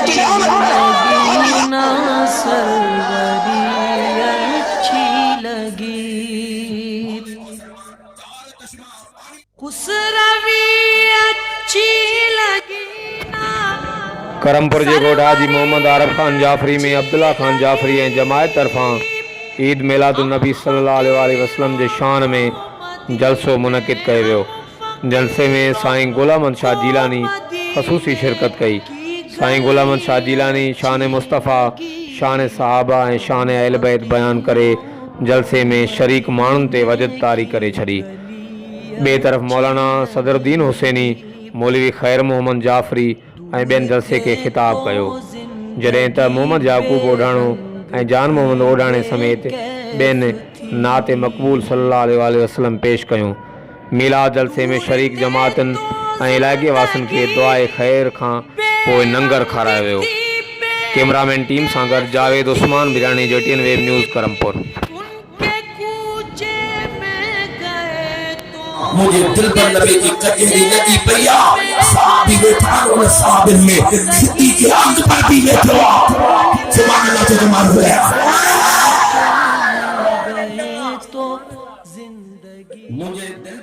लगी ना सरवरी अच्छी लगी, खुसरवी अच्छी लगी ना। करमपुर जे गोठ हाजी मोहम्मद आरिफ खान जाफरी में अब्दुल्ला खान जाफरी ऐं जमायत तरफ़ां ईद मिलादुन नबी सल्लल्लाहु अलैहि वसल्लम जे शान में जलसो मुनक़िद कयो वियो। जलसे में साईं गुलाम अहमद शाह जीलानी ख़ुसूसी शिरकत कई। साईं गुलाम अहमद शाह जीलानी शान मुस्तफ़ा, शान सहाबा ऐं शान अहल बैत बयान करे जलसे में शरीक माण्हुनि ते वजदतारी करे छॾी। ॿिए तरफ़ मौलाना सदरुद्दीन हुसैनी, मौलवी ख़ैर मोहम्मद जाफ़री ऐं ॿियनि जलसे खे ख़िताब कयो, जॾहिं त मोहम्मद याकूब ओढाणो ऐं जान मोहम्मद ओढाणे समेत ॿियनि नात मक़बूल सल्लल्लाहु अलैहि वसल्लम पेश कयूं। मीलाद जलसे में शरीक जमातनि ऐं इलाइक़े वासियुनि खे दुआए ख़ैर खां पोइ लंगर खारायो वियो। कैमरामैन टीम सां गॾु Javed Usman Birani, JTN web news Karampur. मुझे दिल पर नबी की कजरी लगी भैया, साहबी बैठा उन साहबिन में सिद्दीक़ के आंख पर भी बैठो। सुभान अल्लाह तो कमाल हुआ। मुझे दिल